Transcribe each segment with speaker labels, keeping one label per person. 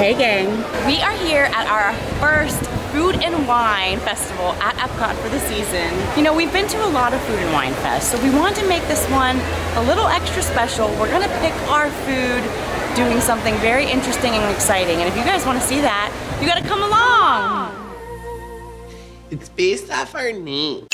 Speaker 1: Hey gang.
Speaker 2: We are here at our first Food and Wine Festival at Epcot for the season. You know, we've been to a lot of Food and Wine Fest, so we wanted to make this one a little extra special. We're gonna pick our food doing something very interesting and exciting. And if you guys wanna see that, you gotta come along.
Speaker 3: It's based off our name.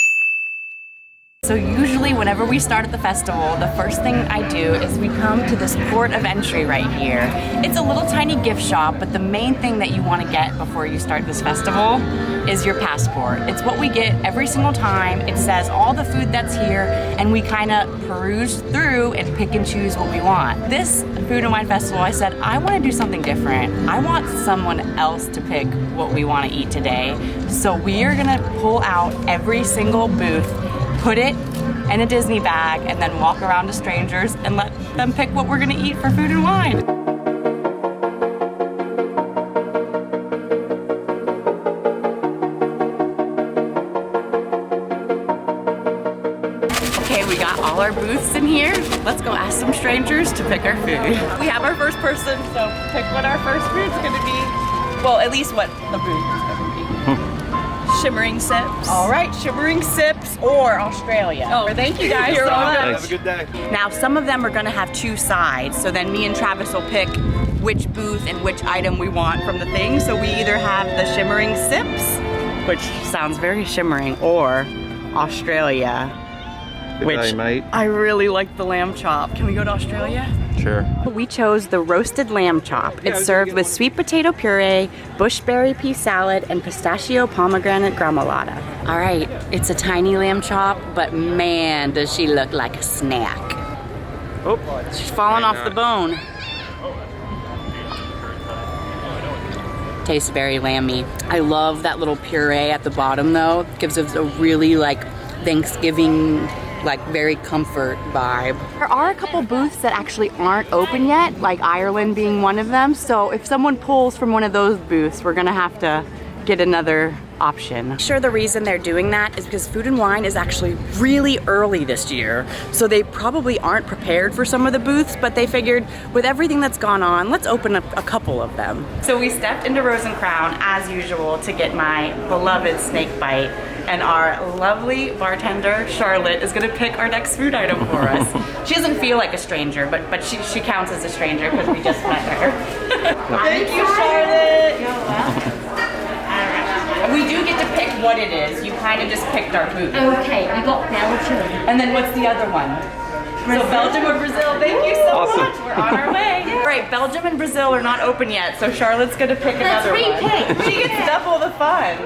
Speaker 2: So usually whenever we start at the festival, the first thing I do is we come to this port of entry right here. It's a little tiny gift shop, but the main thing that you want to get before you start this festival is your passport. It's what we get every single time. It says all the food that's here, and we kind of peruse through and pick and choose what we want. This Food and Wine Festival, I said, I want to do something different. I want someone else to pick what we want to eat today. So we are gonna pull out every single booth, put it in a Disney bag, and then walk around to strangers and let them pick what we're gonna eat for food and wine. Okay, we got all our booths in here. Let's go ask some strangers to pick our food. We have our first person, so pick what our first food's gonna be. Well, at least what the booth is gonna be. Shimmering Sips. All right, Shimmering Sips or Australia. Oh, thank you guys so much.
Speaker 4: Have a good day.
Speaker 2: Now, some of them are gonna have two sides, so then me and Travis will pick which booth and which item we want from the thing. So we either have the Shimmering Sips, which sounds very shimmering, or Australia, which I really like the lamb chop. Can we go to Australia?
Speaker 4: Sure.
Speaker 2: We chose the roasted lamb chop. It's served with sweet potato puree, bushberry pea salad, and pistachio pomegranate gremolata. All right, it's a tiny lamb chop, but man, does she look like a snack. Oh, she's falling off the bone. Tastes very lamby. I love that little puree at the bottom though. It gives us a really like Thanksgiving, like very comfort vibe. There are a couple booths that actually aren't open yet, like Ireland being one of them. So if someone pulls from one of those booths, we're gonna have to get another option. Sure, the reason they're doing that is because Food and Wine is actually really early this year. So they probably aren't prepared for some of the booths, but they figured with everything that's gone on, let's open up a couple of them. So we stepped into Rose and Crown as usual to get my beloved snake bite. And our lovely bartender, Charlotte, is gonna pick our next food item for us. She doesn't feel like a stranger, but she counts as a stranger because we just met her. Thank you, Charlotte. You're welcome. We do get to pick what it is. You kind of just picked our food.
Speaker 1: Okay, we got Belgium.
Speaker 2: And then what's the other one? So Belgium or Brazil, thank you so much. We're on our way. All right, Belgium and Brazil are not open yet, so Charlotte's gonna pick another one. She gets double the fun.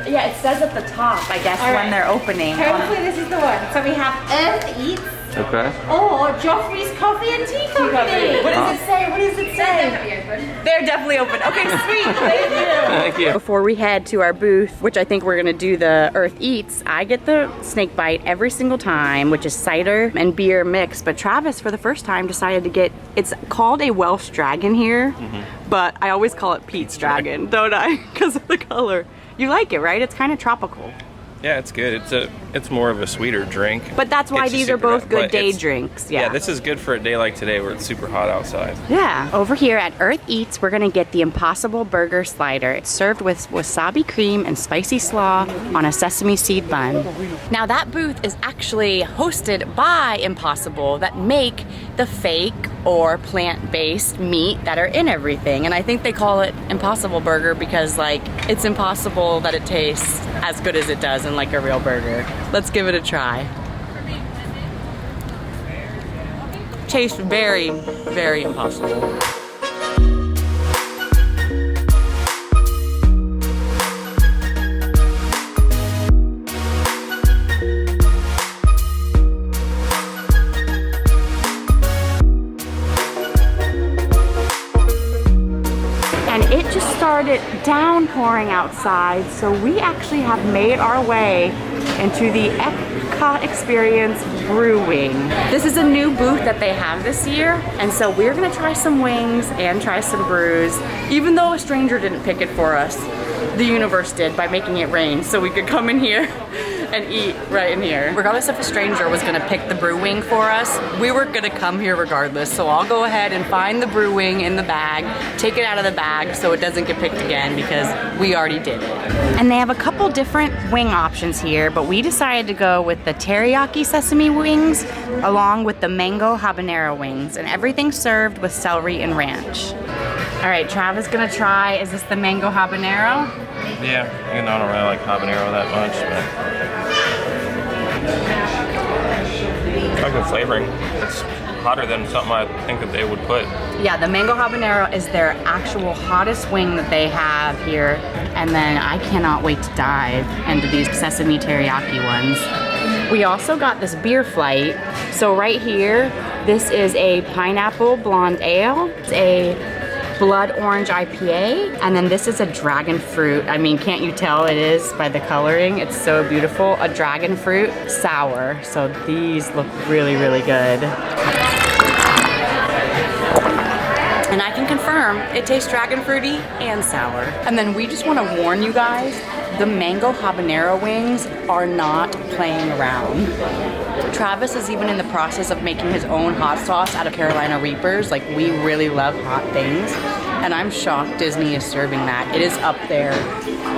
Speaker 2: Yeah, it says at the top, I guess, when they're opening.
Speaker 1: Hopefully this is the one. So we have Earth Eats.
Speaker 4: Okay.
Speaker 1: Or Joffrey's Coffee and Tea Company.
Speaker 2: What does it say? What does it say?
Speaker 1: They're definitely open.
Speaker 2: They're definitely open. Okay, sweet. Thank you.
Speaker 4: Thank you.
Speaker 2: Before we head to our booth, which I think we're gonna do the Earth Eats, I get the snake bite every single time, which is cider and beer mix. But Travis, for the first time, decided to get, it's called a Welsh Dragon here, but I always call it Pete's Dragon, don't I? Because of the color. You like it, right? It's kind of tropical.
Speaker 4: Yeah, it's good. It's more of a sweeter drink.
Speaker 2: But that's why
Speaker 4: It's
Speaker 2: these are
Speaker 4: super
Speaker 2: both
Speaker 4: hot,
Speaker 2: good
Speaker 4: but
Speaker 2: day
Speaker 4: it's-
Speaker 2: drinks.
Speaker 4: Yeah, this is good for a day like today where it's super hot outside.
Speaker 2: Yeah. Over here at Earth Eats, we're gonna get the Impossible Burger Slider. It's served with wasabi cream and spicy slaw on a sesame seed bun. Now that booth is actually hosted by Impossible that make the fake or plant-based meat that are in everything. And I think they call it Impossible Burger because like it's impossible that it tastes as good as it does in like a real burger. Let's give it a try. Tastes very, very impossible. And it just started downpouring outside, so we actually have made our way into the EPCOT Experience Brew Wing. This is a new booth that they have this year, and so we're gonna try some wings and try some brews. Even though a stranger didn't pick it for us, the universe did by making it rain so we could come in here and eat right in here. Regardless if a stranger was gonna pick the Brew Wing for us, we were gonna come here regardless. So I'll go ahead and find the Brew Wing in the bag, take it out of the bag so it doesn't get picked again because we already did it. And they have a couple different wing options here, but we decided to go with the teriyaki sesame wings along with the mango habanero wings, and everything served with celery and ranch. All right, Travis gonna try, is this the mango habanero?
Speaker 4: Yeah, even though I don't really like habanero that much, but it's got good flavoring. It's hotter than something I think that they would put.
Speaker 2: Yeah, the mango habanero is their actual hottest wing that they have here. And then I cannot wait to dive into these sesame teriyaki ones. We also got this beer flight. So right here, this is a pineapple blonde ale. It's a blood orange IPA, and then this is a dragon fruit. I mean, can't you tell it is by the coloring? It's so beautiful. A dragon fruit sour. So these look really, really good. And I can confirm it tastes dragon fruity and sour. And then we just want to warn you guys, the mango habanero wings are not playing around. Travis is even in the process of making his own hot sauce out of Carolina Reapers. Like, we really love hot things. And I'm shocked Disney is serving that. It is up there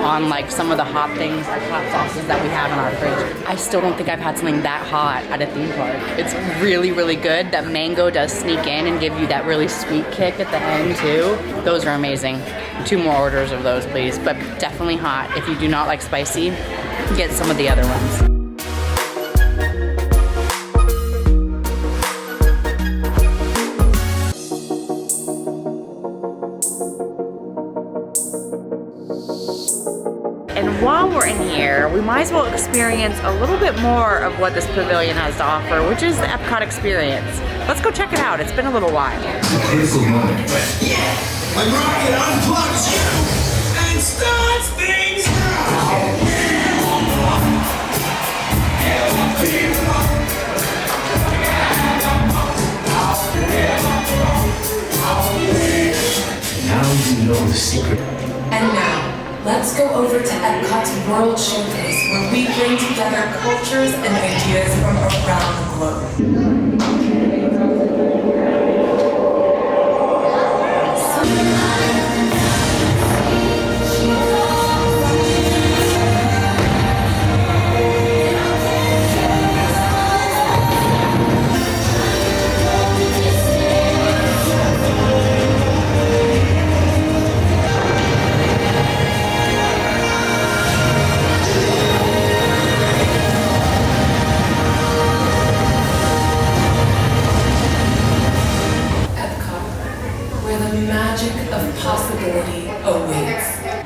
Speaker 2: on like some of the hot things, like hot sauces that we have in our fridge. I still don't think I've had something that hot at a theme park. It's really, really good. That mango does sneak in and give you that really sweet kick at the end too. Those are amazing. 2 more orders of those, please. But definitely hot. If you do not like spicy, get some of the other ones. And while we're in here, we might as well experience a little bit more of what this pavilion has to offer, which is the EPCOT Experience. Let's go check it out. It's been a little while.
Speaker 5: Critical moment. My rocket unplugs you and starts things now you know the secret.
Speaker 6: And now, let's go over to EPCOT's World Showcase, where we bring together cultures and ideas from around the globe.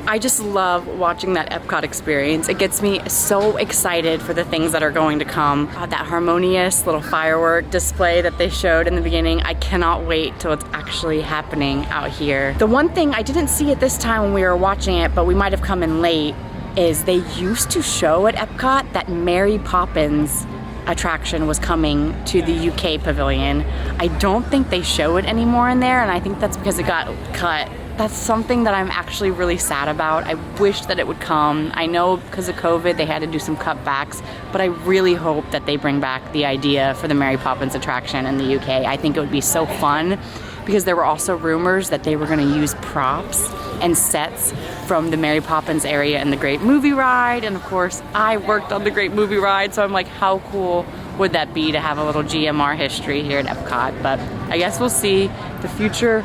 Speaker 2: I just love watching that EPCOT experience. It gets me so excited for the things that are going to come. That harmonious little firework display that they showed in the beginning. I cannot wait till it's actually happening out here. The one thing I didn't see at this time when we were watching it, but we might have come in late, is they used to show at EPCOT that Mary Poppins attraction was coming to the UK pavilion. I don't think they show it anymore in there, and I think that's because it got cut. That's something that I'm actually really sad about. I wish that it would come. I know because of COVID they had to do some cutbacks, but I really hope that they bring back the idea for the Mary Poppins attraction in the UK. I think it would be so fun, because there were also rumors that they were gonna use props and sets from the Mary Poppins area in the Great Movie Ride. And of course, I worked on the Great Movie Ride, so I'm like, how cool would that be to have a little GMR history here at EPCOT? But I guess we'll see. The future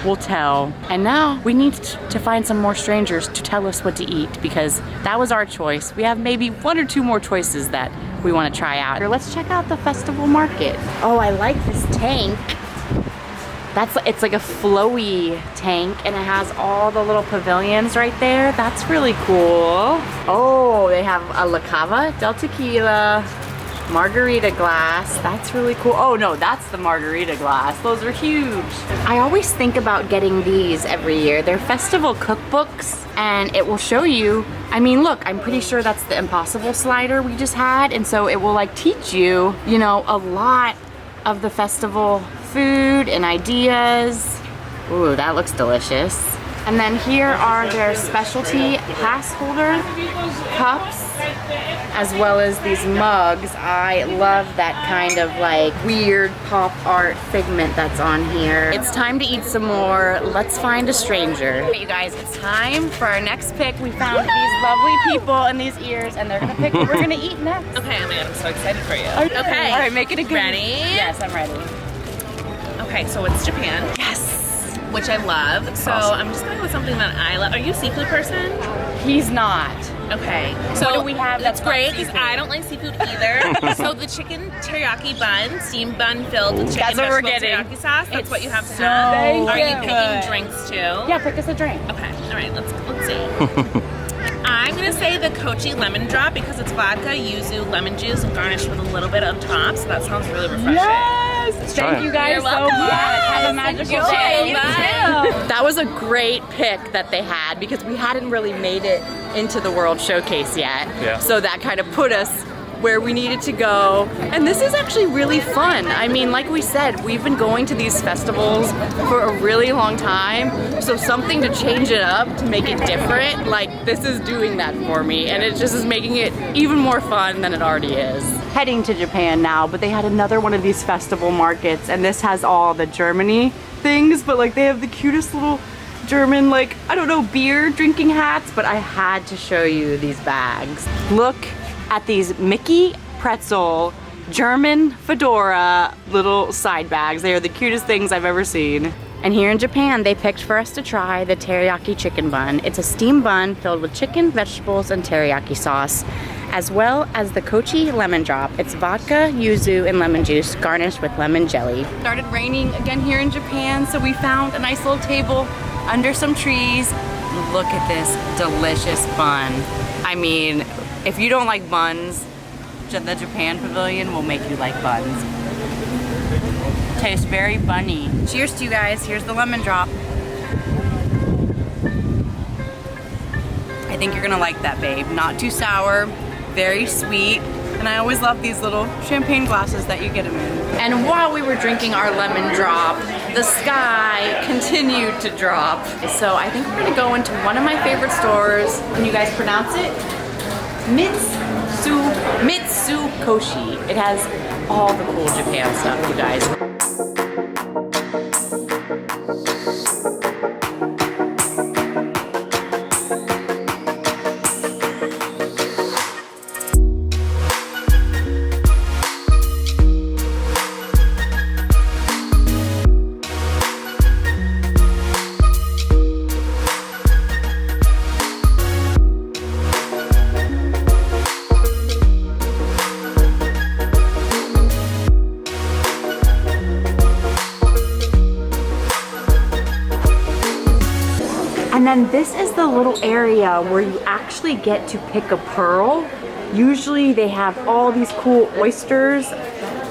Speaker 2: will tell. And now we need to find some more strangers to tell us what to eat, because that was our choice. We have maybe 1 or 2 more choices that we want to try out. Here, let's check out the festival market. Oh, I like this tank. It's like a flowy tank, and it has all the little pavilions right there. That's really cool. Oh, they have a La Cava del Tequila margarita glass. That's really cool. Oh no, that's the margarita glass. Those are huge. I always think about getting these every year. They're festival cookbooks, and it will show you, I mean, look, I'm pretty sure that's the Impossible slider we just had, and so it will like teach you, you know, a lot of the festival food and ideas. Ooh, that looks delicious. And then here are their specialty pass holder cups, as well as these mugs. I love that kind of like weird pop art figment that's on here. It's time to eat some more. Let's find a stranger. Okay, you guys, it's time for our next pick. We found these lovely people in these ears, and they're gonna pick what we're gonna eat next.
Speaker 7: Okay, oh my god, I'm so excited for you.
Speaker 2: Okay. All right, make it a good.
Speaker 7: Ready?
Speaker 2: Yes, I'm ready.
Speaker 7: Okay, so it's Japan.
Speaker 2: Yes.
Speaker 7: Which I love. So I'm just gonna go with something that I love. Are you a seafood person?
Speaker 2: He's not.
Speaker 7: Okay. So
Speaker 2: what do we have
Speaker 7: that's
Speaker 2: that's not
Speaker 7: great because
Speaker 2: seafood?
Speaker 7: I don't like seafood either. So the chicken teriyaki bun, steamed bun filled with chicken
Speaker 2: That's what we're
Speaker 7: vegetable
Speaker 2: getting.
Speaker 7: teriyaki sauce. That's
Speaker 2: It's
Speaker 7: what you have to
Speaker 2: so
Speaker 7: have.
Speaker 2: Thank
Speaker 7: Are you
Speaker 2: you.
Speaker 7: picking drinks too?
Speaker 2: Yeah, pick us a drink.
Speaker 7: Okay. All right. Let's see. I'm gonna say the Kochi lemon drop because it's vodka, yuzu, lemon juice, and garnished with a little bit on top. So that sounds really refreshing.
Speaker 2: Yes!
Speaker 4: try
Speaker 2: Thank
Speaker 4: it.
Speaker 2: you guys
Speaker 7: You're
Speaker 2: so
Speaker 7: welcome.
Speaker 2: much. Have a
Speaker 7: Yes,
Speaker 2: magical
Speaker 7: enjoy.
Speaker 2: day.
Speaker 7: Bye.
Speaker 2: That was a great pick that they had because we hadn't really made it into the World Showcase yet.
Speaker 4: Yeah.
Speaker 2: So that kind of put us where we needed to go. And this is actually really fun. I mean, like we said, we've been going to these festivals for a really long time. So something to change it up, to make it different, like this is doing that for me. And it just is making it even more fun than it already is. Heading to Japan now, but they had another one of these festival markets, and this has all the Germany things, but like they have the cutest little German, like, I don't know, beer drinking hats, but I had to show you these bags. Look at these Mickey pretzel German fedora little side bags. They are the cutest things I've ever seen. And here in Japan, they picked for us to try the teriyaki chicken bun. It's a steamed bun filled with chicken, vegetables, and teriyaki sauce, as well as the Kochi lemon drop. It's vodka, yuzu, and lemon juice garnished with lemon jelly. It started raining again here in Japan, so we found a nice little table under some trees. Look at this delicious bun. I mean, if you don't like buns, the Japan Pavilion will make you like buns. Tastes very bunny. Cheers to you guys. Here's the lemon drop. I think you're gonna like that, babe. Not too sour, very sweet. And I always love these little champagne glasses that you get them in. And while we were drinking our lemon drop, the sky continued to drop. So I think we're gonna go into one of my favorite stores. Can you guys pronounce it? Mitsu Koshi. It has all the cool Japan stuff, you guys. And then this is the little area where you actually get to pick a pearl. Usually they have all these cool oysters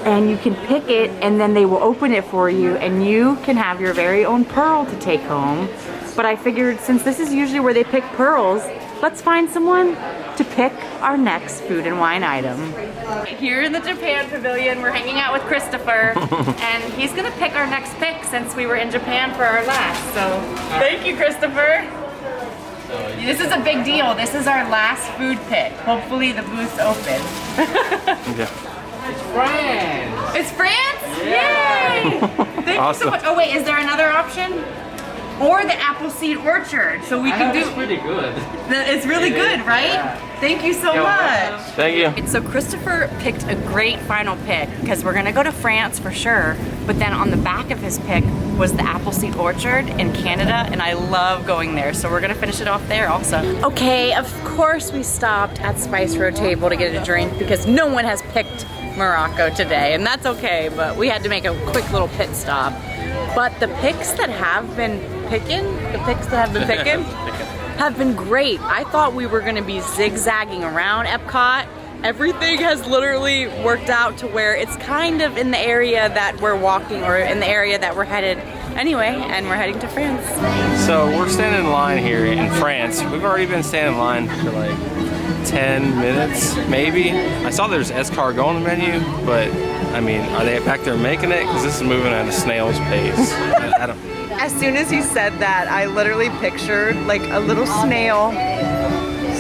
Speaker 2: and you can pick it and then they will open it for you and you can have your very own pearl to take home. But I figured since this is usually where they pick pearls, let's find someone to pick our next food and wine item. Here in the Japan Pavilion, we're hanging out with Christopher, and he's gonna pick our next pick since we were in Japan for our last, so thank you, Christopher. This is a big deal. This is our last food pick. Hopefully the booth's open.
Speaker 4: Yeah.
Speaker 2: It's France? Yay! Thank you so
Speaker 4: Awesome.
Speaker 2: much. Oh wait, is there another option? Or the Appleseed Orchard, so we can do.
Speaker 8: It's pretty good.
Speaker 2: It's really good, right?
Speaker 8: Yeah.
Speaker 2: Thank you so much.
Speaker 4: Thank you.
Speaker 2: So Christopher picked a great final pick because we're gonna go to France for sure, but then on the back of his pick was the Appleseed Orchard in Canada, and I love going there, so we're gonna finish it off there also. Okay, of course we stopped at Spice Road Table to get a drink because no one has picked Morocco today, and that's okay, but we had to make a quick little pit stop. But the picks that have been picking, have been great. I thought we were gonna be zigzagging around Epcot. Everything has literally worked out to where it's kind of in the area that we're walking or in the area that we're headed anyway, and we're heading to France.
Speaker 4: So we're standing in line here in France. We've already been standing in line for like 10 minutes, maybe. I saw there's escargot on the menu, but I mean, are they back there making it? Because this is moving at a snail's pace. I don't.
Speaker 2: As soon as he said that, I literally pictured like a little snail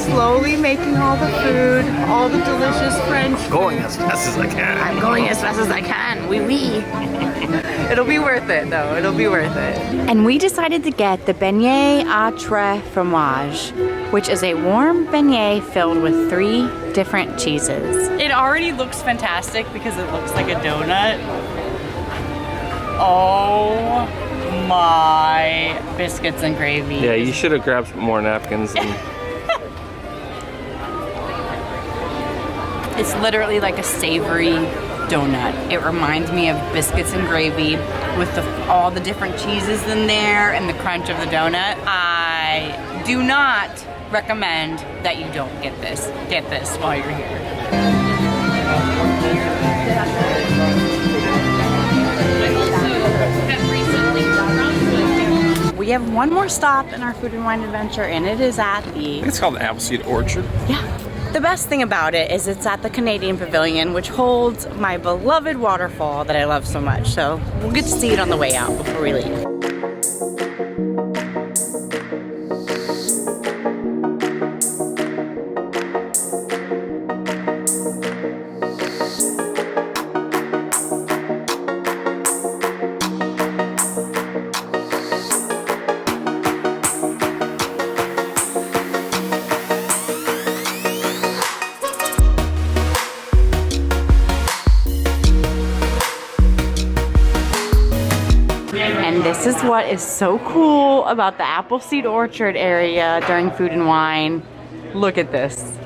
Speaker 2: slowly making all the food, all the delicious French food.
Speaker 4: Going as fast as I can.
Speaker 2: I'm going as fast as I can. Oui, oui. It'll be worth it though. It'll be worth it. And we decided to get the beignet à trois fromage, which is a warm beignet filled with 3 different cheeses. It already looks fantastic because it looks like a donut. Oh my biscuits and gravy.
Speaker 4: Yeah, you should have grabbed more napkins. And
Speaker 2: It's literally like a savory donut. It reminds me of biscuits and gravy with all the different cheeses in there and the crunch of the donut. I do not recommend that you don't get this. Get this while you're here. We have one more stop in our food and wine adventure, and it is at the...
Speaker 4: it's called the Appleseed Orchard.
Speaker 2: Yeah. The best thing about it is it's at the Canadian Pavilion, which holds my beloved waterfall that I love so much. So we'll get to see it on the way out before we leave. And this is what is so cool about the Appleseed Orchard area during Food and Wine. Look at this.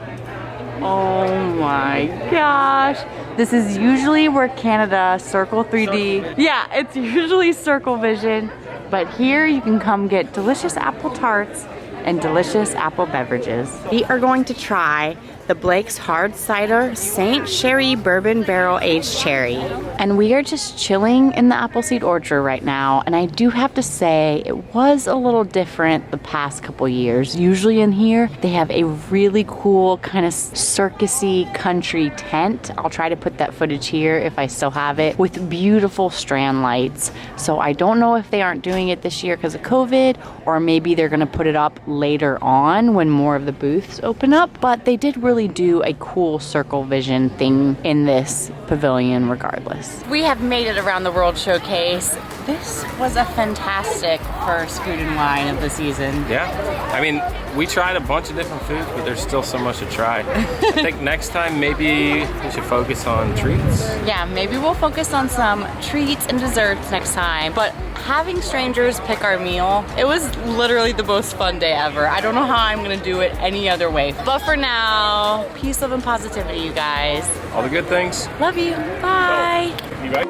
Speaker 2: Oh my gosh. This is usually where Canada Circle 3D. Yeah, it's usually Circle Vision. But here you can come get delicious apple tarts and delicious apple beverages. We are going to try the Blake's Hard Cider Saint Sherry Bourbon Barrel Aged Cherry. And we are just chilling in the Appleseed Orchard right now. And I do have to say, it was a little different the past couple years. Usually in here, they have a really cool kind of circusy country tent. I'll try to put that footage here if I still have it, with beautiful strand lights. So I don't know if they aren't doing it this year because of COVID, or maybe they're gonna put it up later on when more of the booths open up. But they did really do a cool Circle Vision thing in this pavilion regardless. We have made it around the World Showcase. This was a fantastic first Food and Wine of the season.
Speaker 4: Yeah, I mean, we tried a bunch of different foods, but there's still so much to try. I think next time maybe we should focus on treats.
Speaker 2: Yeah, maybe we'll focus on some treats and desserts next time. But having strangers pick our meal, it was literally the most fun day ever. I don't know how I'm gonna do it any other way. But for now, peace, love, and positivity, you guys.
Speaker 4: All the good things.
Speaker 2: Love you. Bye.
Speaker 4: You guys.